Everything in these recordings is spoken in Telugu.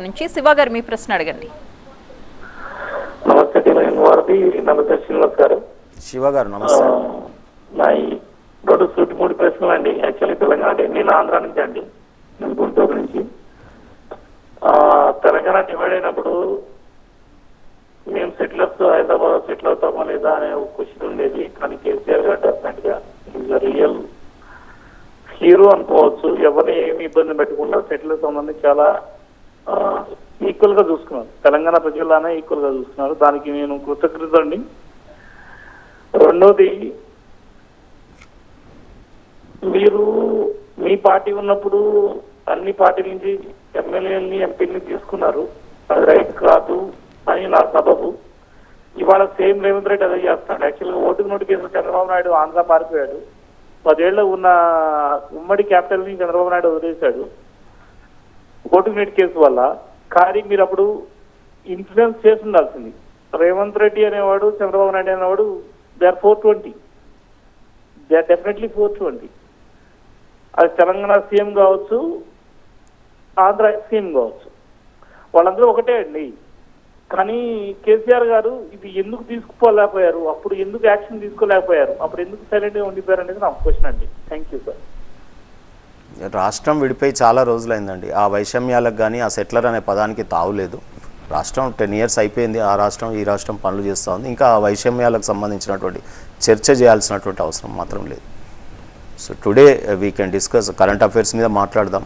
నుంచి శివ గారు మీ ప్రశ్న అడగండి. నమస్తే వారధి. నమస్తే శ్రీనివాస్ గారు. శివ గారు నమస్తే. నా రెండు మూడు ప్రశ్నలు అండి. యాక్చువల్లీ తెలంగాణ అంటే నేను ఆంధ్ర నుంచి అండి, నేను గుంటూరు నుంచి. తెలంగాణ డివైడ్ అయినప్పుడు మేము సెటిలర్స్ హైదరాబాద్ సెటిల్ అవుతామా లేదా అనే ఒక క్వశ్చన్ ఉండేది. కానీ కేసీఆర్ గారు డెఫినెట్ గా రియల్ హీరో అనుకోవచ్చు. ఎవరిని ఏమి ఇబ్బంది పెట్టకుండా సెటిలర్ సంబంధించి చాలా ఈక్వల్ గా చూసుకున్నారు. తెలంగాణ ప్రజల్లానే ఈక్వల్ గా చూసుకున్నారు. దానికి నేను కృతజ్ఞత అండి. రెండోది, మీరు మీ పార్టీ ఉన్నప్పుడు అన్ని పార్టీల నుంచి ఎమ్మెల్యేలని ఎంపీలని తీసుకున్నారు. అది రైట్ కాదు అని నా సబబు. ఇవాళ సేమ్ రేవంత్ రెడ్డి అదే చేస్తాడు. యాక్చువల్గా ఓటుకు నోటిఫికేషన్ చంద్రబాబు నాయుడు ఆంధ్ర పారిపోయాడు. 10 ఏళ్ళు ఉన్న ఉమ్మడి క్యాపిటల్ ని చంద్రబాబు నాయుడు వదిలేశాడు ఓటుకు నోటి కేసు వల్ల. కానీ మీరు అప్పుడు ఇన్ఫ్లుయెన్స్ చేసి ఉండాల్సింది. రేవంత్ రెడ్డి అనేవాడు, చంద్రబాబు నాయుడు అనేవాడు, they are 420. They are definitely 420. అది తెలంగాణ సీఎం కావచ్చు, ఆంధ్ర సీఎం కావచ్చు, వాళ్ళందరూ ఒకటే అండి. కానీ కేసీఆర్ గారు ఇది ఎందుకు తీసుకుపోలేకపోయారు, అప్పుడు ఎందుకు యాక్షన్ తీసుకోలేకపోయారు, అప్పుడు ఎందుకు సైలెంట్ గా ఉండిపోయారు అనేది నా క్వశ్చన్ అండి. Thank you sir. రాష్ట్రం విడిపోయి చాలా రోజులైందండి. ఆ వైషమ్యాలకు కానీ ఆ సెటిలర్ అనే పదానికి తావులేదు. రాష్ట్రం 10 years అయిపోయింది. ఆ రాష్ట్రం ఈ రాష్ట్రం పనులు చేస్తూ ఉంది. ఇంకా ఆ వైషమ్యాలకు సంబంధించినటువంటి చర్చ చేయాల్సినటువంటి అవసరం మాత్రం లేదు. So today we can discuss current affairs మీద మాట్లాడదాం.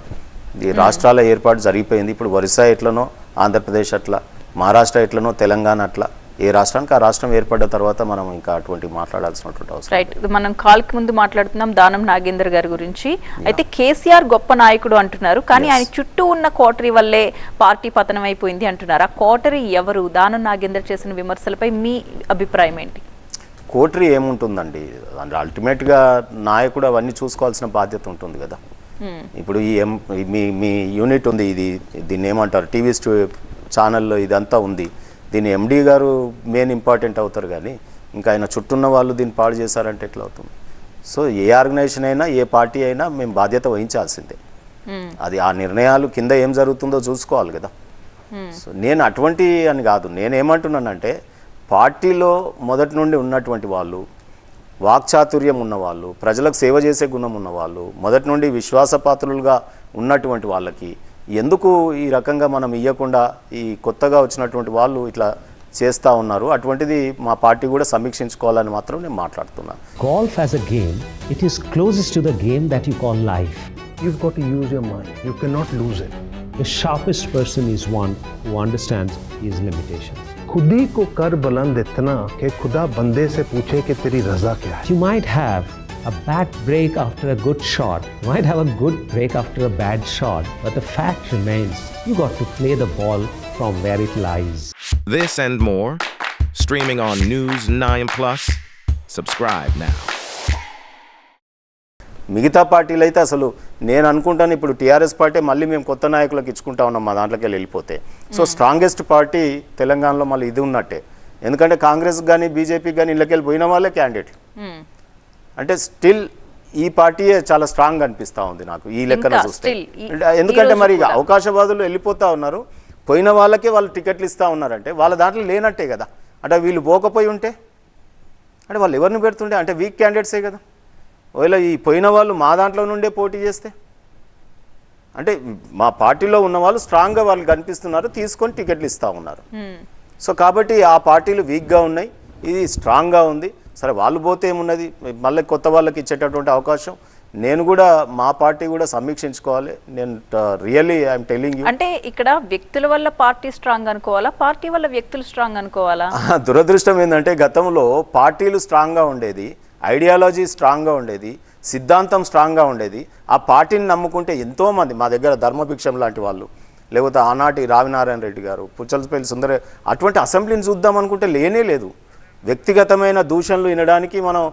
ఈ రాష్ట్రాల ఏర్పాటు జరిగిపోయింది. ఇప్పుడు ఒరిస్సా ఎట్లనో ఆంధ్రప్రదేశ్ అట్లా, మహారాష్ట్ర ఎట్లనో తెలంగాణ అట్లా, ఏ రాష్ట్రానికి ఆ రాష్ట్రం ఏర్పడ్డ తర్వాత మనం ఇంకా అటువంటి మాట్లాడాల్సినటువంటి అవసరం. రైట్. మనం కాల్కి ముందు మాట్లాడుతున్నాం దానం నాగేందర్ గారి గురించి. అయితే కేసీఆర్ గొప్ప నాయకుడు అంటున్నారు, కానీ ఆయన చుట్టూ ఉన్న కోటరీ వల్లే పార్టీ పతనం అయిపోయింది అంటున్నారు. ఆ కోటరీ ఎవరు? దానం నాగేందర్ చేసిన విమర్శలపై మీ అభిప్రాయం ఏంటి? కోటరీ ఏముంటుందండి, అల్టిమేట్గా నాయకుడు అవన్నీ చూసుకోవాల్సిన బాధ్యత ఉంటుంది కదా. ఇప్పుడు ఈ మీ యూనిట్ ఉంది, దీన్ని ఏమంటారు, టీవీ ఛానల్లో ఇదంతా ఉంది. దీని ఎండీ గారు మెయిన్ ఇంపార్టెంట్ అవుతారు, కానీ ఇంకా ఆయన చుట్టూన్న వాళ్ళు దీన్ని పాడు చేశారంటే ఎట్లా అవుతుంది? సో ఏ ఆర్గనైజేషన్ అయినా ఏ పార్టీ అయినా మేము బాధ్యత వహించాల్సిందే. అది ఆ నిర్ణయాలు కింద ఏం జరుగుతుందో చూసుకోవాలి కదా. సో నేను అటువంటి అని కాదు, నేనేమంటున్నానంటే పార్టీలో మొదటి నుండి ఉన్నటువంటి వాళ్ళు, వాక్చాతుర్యం ఉన్నవాళ్ళు, ప్రజలకు సేవ చేసే గుణం ఉన్నవాళ్ళు, మొదటి నుండి విశ్వాసపాత్రులుగా ఉన్నటువంటి వాళ్ళకి ఎందుకు ఈ రకంగా మనం ఇవ్వకుండా ఈ కొత్తగా వచ్చినటువంటి వాళ్ళు ఇట్లా చేస్తూ ఉన్నారు? అటువంటిది మా పార్టీ కూడా సమీక్షించుకోవాలని మాత్రం నేను మాట్లాడుతున్నాను. Golf as a game, it is closest to the game that you call life. You've got to use your mind. You cannot lose it. The sharpest person is one who understands his limitations. खुद ही को कर बुलंद इतना कि खुदा बंदे से पूछे कि तेरी रजा क्या है. You might have a bad break after a good shot. You might have a good break after a bad shot. But the fact remains, you got to play the ball from where it lies. This and more, streaming on News 9+. Subscribe now. మిగతా పార్టీలు అయితే అసలు నేను అనుకుంటాను ఇప్పుడు టీఆర్ఎస్ పార్టీ మళ్ళీ మేము కొత్త నాయకులకు ఇచ్చుకుంటా ఉన్నాం మా దాంట్లోకి వెళ్ళిపోతే. సో స్ట్రాంగెస్ట్ పార్టీ తెలంగాణలో మళ్ళీ ఇది ఉన్నట్టే. ఎందుకంటే కాంగ్రెస్ కానీ బీజేపీకి కానీ ఇళ్ళకి వెళ్ళిపోయిన వాళ్ళే క్యాండిడేట్లు. అంటే స్టిల్ ఈ పార్టీయే చాలా స్ట్రాంగ్ అనిపిస్తూ ఉంది నాకు ఈ లెక్కన చూస్తే. ఎందుకంటే మరి అవకాశవాదులు వెళ్ళిపోతూ ఉన్నారు, పోయిన వాళ్ళకే వాళ్ళు టికెట్లు ఇస్తూ ఉన్నారంటే వాళ్ళ దాంట్లో లేనట్టే కదా. అంటే వీళ్ళు పోకపోయి ఉంటే అంటే వాళ్ళు ఎవరిని పెడుతుంటే అంటే వీక్ క్యాండిడేట్సే కదా. ఒకవేళ ఈ పోయిన వాళ్ళు మా దాంట్లో నుండే పోటీ చేస్తే అంటే మా పార్టీలో ఉన్న వాళ్ళు స్ట్రాంగ్గా వాళ్ళు కనిపిస్తున్నారు, తీసుకొని టికెట్లు ఇస్తూ ఉన్నారు. సో కాబట్టి ఆ పార్టీలు వీక్గా ఉన్నాయి, ఇది స్ట్రాంగ్గా ఉంది. సరే వాళ్ళు పోతే ఏమున్నది, మళ్ళీ కొత్త వాళ్ళకి ఇచ్చేటటువంటి అవకాశం నేను కూడా మా పార్టీ కూడా సమీక్షించుకోవాలి. నేను రియల్లీ ఐఎమ్ టెల్లింగ్ యూ. అంటే ఇక్కడ వ్యక్తుల వల్ల పార్టీ స్ట్రాంగ్ అనుకోవాలా, పార్టీ వల్ల వ్యక్తులు స్ట్రాంగ్ అనుకోవాలా? దురదృష్టం ఏంటంటే గతంలో పార్టీలు స్ట్రాంగ్గా ఉండేది, ఐడియాలజీ స్ట్రాంగ్గా ఉండేది, సిద్ధాంతం స్ట్రాంగ్గా ఉండేది. ఆ పార్టీని నమ్ముకుంటే ఎంతోమంది మా దగ్గర ధర్మభిక్షం లాంటి వాళ్ళు, లేకపోతే ఆనాటి రావినారాయణ రెడ్డి గారు, పుచ్చలపల్లి సుందర, అటువంటి అసెంబ్లీని చూద్దాం అనుకుంటే లేనే లేదు. వ్యక్తిగతమైన దూషణలు వినడానికి మనం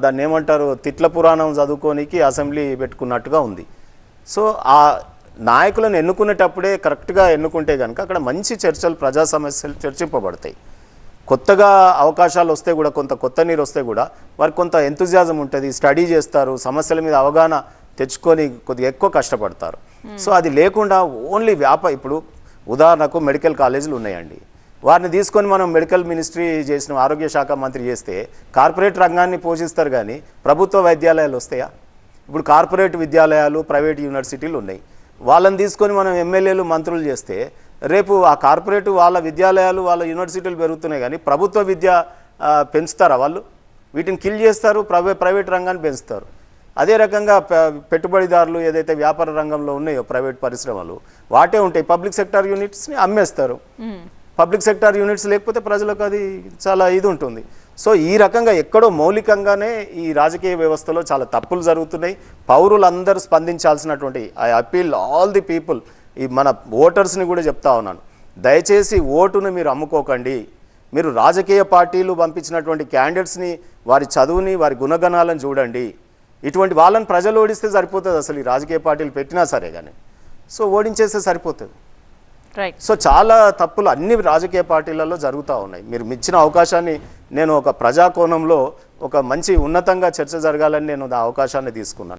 దాన్ని ఏమంటారు తిట్ల పురాణం చదువుకోనికి అసెంబ్లీ పెట్టుకున్నట్టుగా ఉంది. సో ఆ నాయకులను ఎన్నుకునేటప్పుడే కరెక్ట్గా ఎన్నుకుంటే కనుక అక్కడ మంచి చర్చలు, ప్రజా సమస్యలు చర్చింపబడతాయి. కొత్తగా అవకాశాలు వస్తే కూడా, కొత్త నీరు వస్తే కూడా వారికి కొంత ఎంతూజియాజం ఉంటుంది, స్టడీ చేస్తారు, సమస్యల మీద అవగాహన తెచ్చుకొని కొద్దిగా ఎక్కువ కష్టపడతారు. సో అది లేకుండా ఓన్లీ ఇప్పుడు ఉదాహరణకు మెడికల్ కాలేజీలు ఉన్నాయండి, వారిని తీసుకొని మనం మెడికల్ మినిస్ట్రీ చేసిన ఆరోగ్య శాఖ మంత్రి చేస్తే కార్పొరేట్ రంగాన్ని పోషిస్తారు కానీ ప్రభుత్వ వైద్యాలయాలు వస్తాయా? ఇప్పుడు కార్పొరేట్ విద్యాలయాలు, ప్రైవేట్ యూనివర్సిటీలు ఉన్నాయి, వాళ్ళని తీసుకొని మనం ఎమ్మెల్యేలు మంత్రులు చేస్తే రేపు ఆ కార్పొరేట్ వాళ్ళ విద్యాలయాలు వాళ్ళ యూనివర్సిటీలు పెరుగుతున్నాయి కానీ ప్రభుత్వ విద్య పెంచుతారా? వాళ్ళు వీటిని కిల్ చేస్తారు, ప్రైవేట్ రంగాన్ని పెంచుతారు. అదే రకంగా పెట్టుబడిదారులు ఏదైతే వ్యాపార రంగంలో ఉన్నాయో ప్రైవేట్ పరిశ్రమలు వాటే ఉంటాయి, పబ్లిక్ సెక్టార్ యూనిట్స్ని అమ్మేస్తారు. పబ్లిక్ సెక్టార్ యూనిట్స్ లేకపోతే ప్రజలకు అది చాలా ఇది ఉంటుంది. సో ఈ రకంగా ఎక్కడో మౌలికంగానే ఈ రాజకీయ వ్యవస్థలో చాలా తప్పులు జరుగుతున్నాయి. పౌరులందరూ స్పందించాల్సినటువంటి I appeal all the people, ఈ మన ఓటర్స్ని కూడా చెప్తా ఉన్నాను, దయచేసి ఓటును మీరు అమ్ముకోకండి. మీరు రాజకీయ పార్టీలు పంపించినటువంటి క్యాండిడేట్స్ని, వారి చదువుని, వారి గుణగణాలను చూడండి. ఇటువంటి వాళ్ళని ప్రజలు ఓడిస్తే సరిపోతుంది, అసలు ఈ రాజకీయ పార్టీలు పెట్టినా సరే కానీ. సో ఓడించేస్తే సరిపోతుంది. రైట్. సో చాలా తప్పులు అన్ని రాజకీయ పార్టీలలో జరుగుతూ ఉన్నాయి. మీరు ఇచ్చిన అవకాశాన్ని నేను ఒక ప్రజాకోణంలో ఒక మంచి ఉన్నతంగా చర్చ జరగాలని నేను ఆ అవకాశాన్ని తీసుకున్నాను.